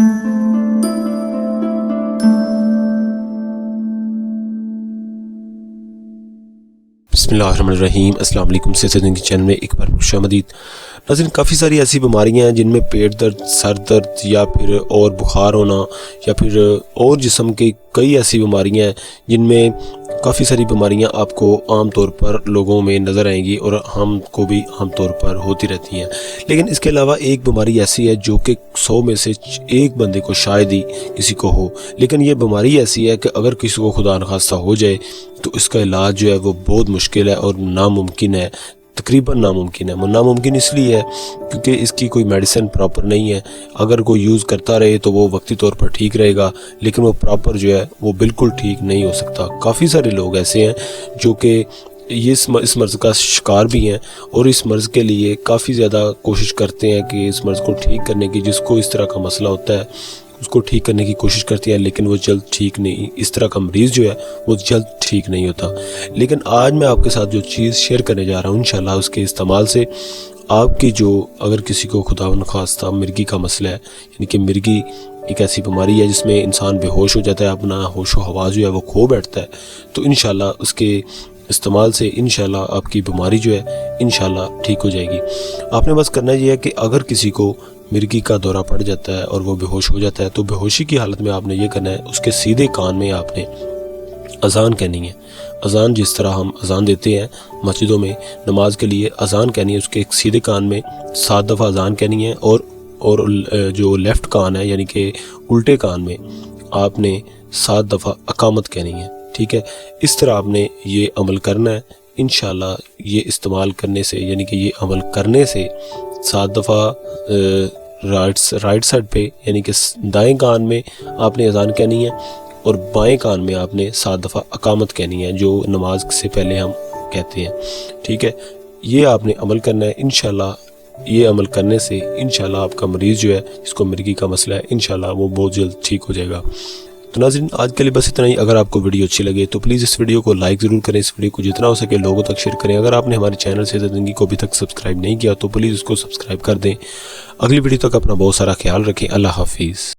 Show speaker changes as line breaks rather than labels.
بسم اللہ الرحمن الرحیم۔ السلام علیکم۔ صحت زندگی چینل میں ایک بار خوش آمدید۔ ناظرین، کافی ساری ایسی بیماریاں ہیں جن میں پیٹ درد، سر درد یا پھر اور بخار ہونا یا پھر اور جسم کے کئی ایسی بیماریاں ہیں جن میں کافی ساری بیماریاں آپ کو عام طور پر لوگوں میں نظر آئیں گی اور ہم کو بھی عام طور پر ہوتی رہتی ہیں، لیکن اس کے علاوہ ایک بیماری ایسی ہے جو کہ 100 میں سے ایک بندے کو شاید ہی کسی کو ہو، لیکن یہ بیماری ایسی ہے کہ اگر کسی کو خدا نخواستہ ہو جائے تو اس کا علاج جو ہے وہ بہت مشکل ہے اور ناممکن ہے، تقریباً ناممکن ہے۔ ناممکن اس لیے ہے کیونکہ اس کی کوئی میڈیسن پراپر نہیں ہے۔ اگر کوئی یوز کرتا رہے تو وہ وقتی طور پر ٹھیک رہے گا، لیکن وہ پراپر جو ہے وہ بالکل ٹھیک نہیں ہو سکتا۔ کافی سارے لوگ ایسے ہیں جو کہ یہ اس مرض کا شکار بھی ہیں اور اس مرض کے لیے کافی زیادہ کوشش کرتے ہیں کہ اس مرض کو ٹھیک کرنے کی، جس کو اس طرح کا مسئلہ ہوتا ہے اس کو ٹھیک کرنے کی کوشش کرتی ہیں، لیکن وہ جلد ٹھیک نہیں، اس طرح کا مریض جو ہے وہ جلد ٹھیک نہیں ہوتا۔ لیکن آج میں آپ کے ساتھ جو چیز شیئر کرنے جا رہا ہوں انشاءاللہ اس کے استعمال سے آپ کی جو اگر کسی کو خدا نخواستہ مرگی کا مسئلہ ہے، یعنی کہ مرگی ایک ایسی بیماری ہے جس میں انسان بے ہوش ہو جاتا ہے، اپنا ہوش و حواس جو ہے وہ کھو بیٹھتا ہے، تو انشاءاللہ اس کے استعمال سے انشاءاللہ آپ کی بیماری جو ہے انشاءاللہ ٹھیک ہو جائے گی۔ آپ نے بس کرنا یہ ہے کہ اگر کسی کو مرگی کا دورہ پڑ جاتا ہے اور وہ بے ہوش ہو جاتا ہے تو بے ہوشی کی حالت میں آپ نے یہ کرنا ہے، اس کے سیدھے کان میں آپ نے اذان کہنی ہے۔ اذان جس طرح ہم اذان دیتے ہیں مسجدوں میں نماز کے لیے، اذان کہنی ہے، اس کے ایک سیدھے کان میں 7 دفعہ اذان کہنی ہے اور جو لیفٹ کان ہے یعنی کہ الٹے کان میں آپ نے 7 دفعہ اقامت کہنی ہے، ٹھیک ہے۔ اس طرح آپ نے یہ عمل کرنا ہے انشاءاللہ۔ یہ استعمال کرنے سے یعنی کہ یہ عمل کرنے سے 7 دفعہ رائٹ سائڈ پہ یعنی کہ دائیں کان میں آپ نے اذان کہنی ہے اور بائیں کان میں آپ نے 7 دفعہ اقامت کہنی ہے، جو نماز سے پہلے ہم کہتے ہیں، ٹھیک ہے۔ یہ آپ نے عمل کرنا ہے انشاءاللہ۔ یہ عمل کرنے سے انشاءاللہ آپ کا مریض جو ہے جس کو مرگی کا مسئلہ ہے انشاءاللہ وہ بہت جلد ٹھیک ہو جائے گا۔ تو ناظرین، آج کے لیے بس اتنا ہی۔ اگر آپ کو ویڈیو اچھی لگے تو پلیز اس ویڈیو کو لائک ضرور کریں، اس ویڈیو کو جتنا ہو سکے لوگوں تک شیئر کریں۔ اگر آپ نے ہمارے چینل سے زندگی کو ابھی تک سبسکرائب نہیں کیا تو پلیز اس کو سبسکرائب کر دیں۔ اگلی ویڈیو تک اپنا بہت سارا خیال رکھیں۔ اللہ حافظ۔